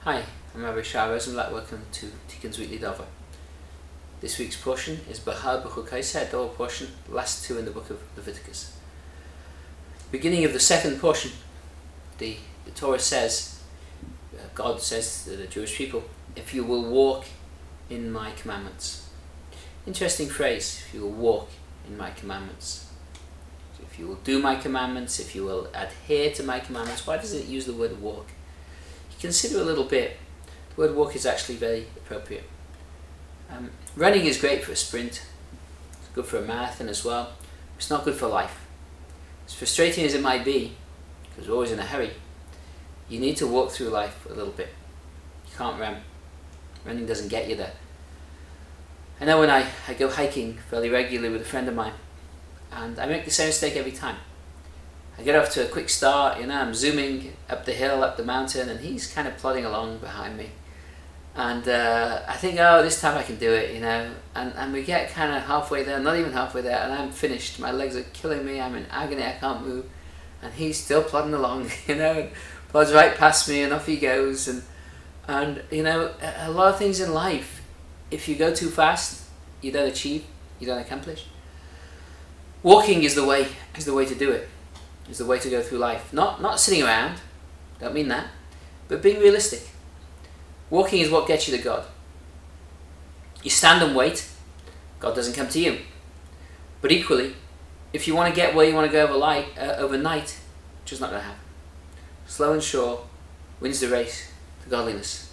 Hi, I'm Rabbi Shaul Rosenblatt. Welcome to Tikkun's Weekly Dava. This week's portion is Behar B'chukaiseh, Dava portion, last two in the book of Leviticus. Beginning of the second portion, the Torah says, God says to the Jewish people, if you will walk in my commandments. Interesting phrase, if you will walk in my commandments. If you will do my commandments, if you will adhere to my commandments. Why does it use the word walk? Consider a little bit. The word walk is actually very appropriate. Running is great for a sprint. It's good for a marathon as well. It's not good for life. As frustrating as it might be, because we're always in a hurry, you need to walk through life a little bit. You can't run. Running doesn't get you there. I know when I go hiking fairly regularly with a friend of mine, and I make the same mistake every time. I get off to a quick start, I'm zooming up the hill, up the mountain, and he's kind of plodding along behind me. And I think, oh, this time I can do it, and we get kind of halfway there, not even halfway there, and I'm finished. My legs are killing me, I'm in agony, I can't move. And he's still plodding along, and plods right past me, and off he goes. And a lot of things in life, if you go too fast, you don't achieve, you don't accomplish. Walking is the way to do it. Is the way to go through life. Not sitting around, don't mean that, but being realistic. Walking is what gets you to God. You stand and wait, God doesn't come to you. But equally, if you want to get where you want to go overnight, it's just not going to happen. Slow and sure wins the race to godliness.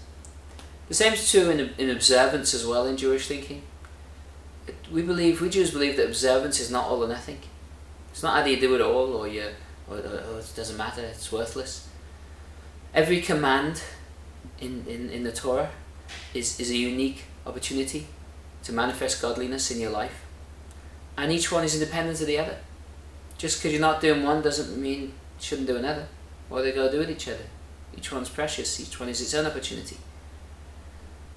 The same is true in observance as well in Jewish thinking. We Jews believe that observance is not all or nothing. It's not either you do it all or it doesn't matter, it's worthless. Every command in the Torah is a unique opportunity to manifest godliness in your life. And each one is independent of the other. Just because you're not doing one doesn't mean you shouldn't do another. What are they going to do with each other? Each one's precious, each one is its own opportunity.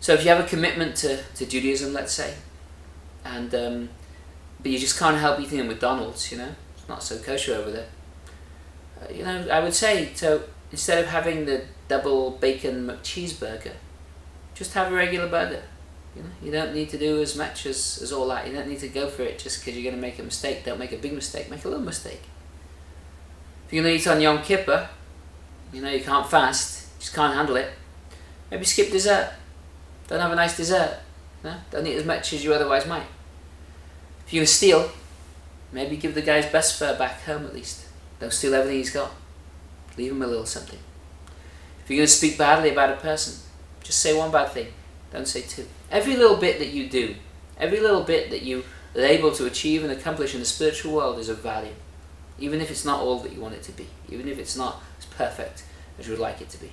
So if you have a commitment to Judaism, let's say, but you just can't help eating at McDonald's, it's not so kosher over there. I would say, so instead of having the double bacon McCheeseburger, just have a regular burger. You don't need to do as much as all that. You don't need to go for it just because you're going to make a mistake. Don't make a big mistake, make a little mistake. If you're going to eat on Yom Kippur, you can't fast, you just can't handle it. Maybe skip dessert. Don't have a nice dessert. Don't eat as much as you otherwise might. If you're going to steal, maybe give the guy's best fur back home at least. Don't steal everything he's got. Leave him a little something. If you're going to speak badly about a person, just say one bad thing. Don't say two. Every little bit that you do, every little bit that you are able to achieve and accomplish in the spiritual world is of value. Even if it's not all that you want it to be. Even if it's not as perfect as you would like it to be.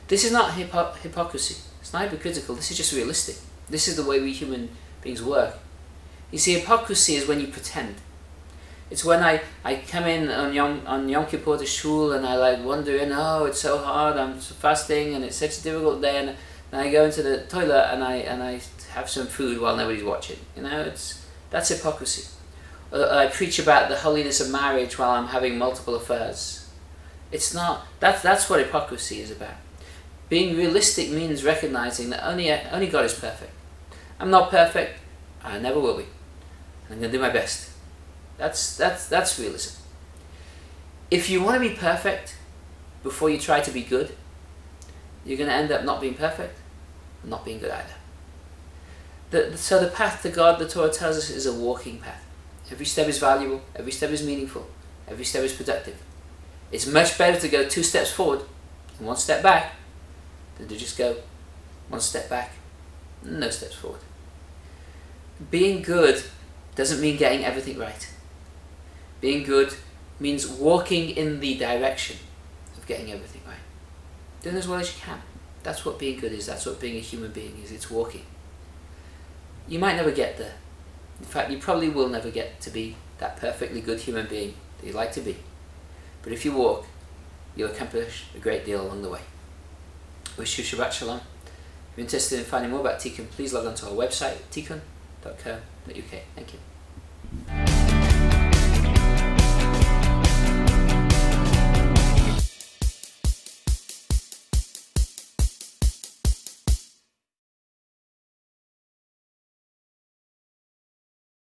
This is not hypocrisy. It's not hypocritical. This is just realistic. This is the way we human beings work. You see, hypocrisy is when you pretend. It's when I come in on Yom Kippur to shul and I wander in, oh, it's so hard, I'm fasting and it's such a difficult day, and I go into the toilet and I have some food while nobody's watching. That's hypocrisy. I preach about the holiness of marriage while I'm having multiple affairs. It's not. That's what hypocrisy is about. Being realistic means recognizing that only God is perfect. I'm not perfect. I never will be. I'm going to do my best. That's realism. If you want to be perfect before you try to be good, you're going to end up not being perfect and not being good either. So the path to God, the Torah tells us, is a walking path. Every step is valuable, every step is meaningful, every step is productive. It's much better to go 2 steps forward and 1 step back than to just go 1 step back and no steps forward. Being good doesn't mean getting everything right. Being good means walking in the direction of getting everything right. Doing as well as you can. That's what being good is. That's what being a human being is. It's walking. You might never get there. In fact, you probably will never get to be that perfectly good human being that you'd like to be. But if you walk, you'll accomplish a great deal along the way. Wish you Shabbat Shalom. If you're interested in finding more about Tikkun, please log on to our website, tikkun.co.uk. Thank you.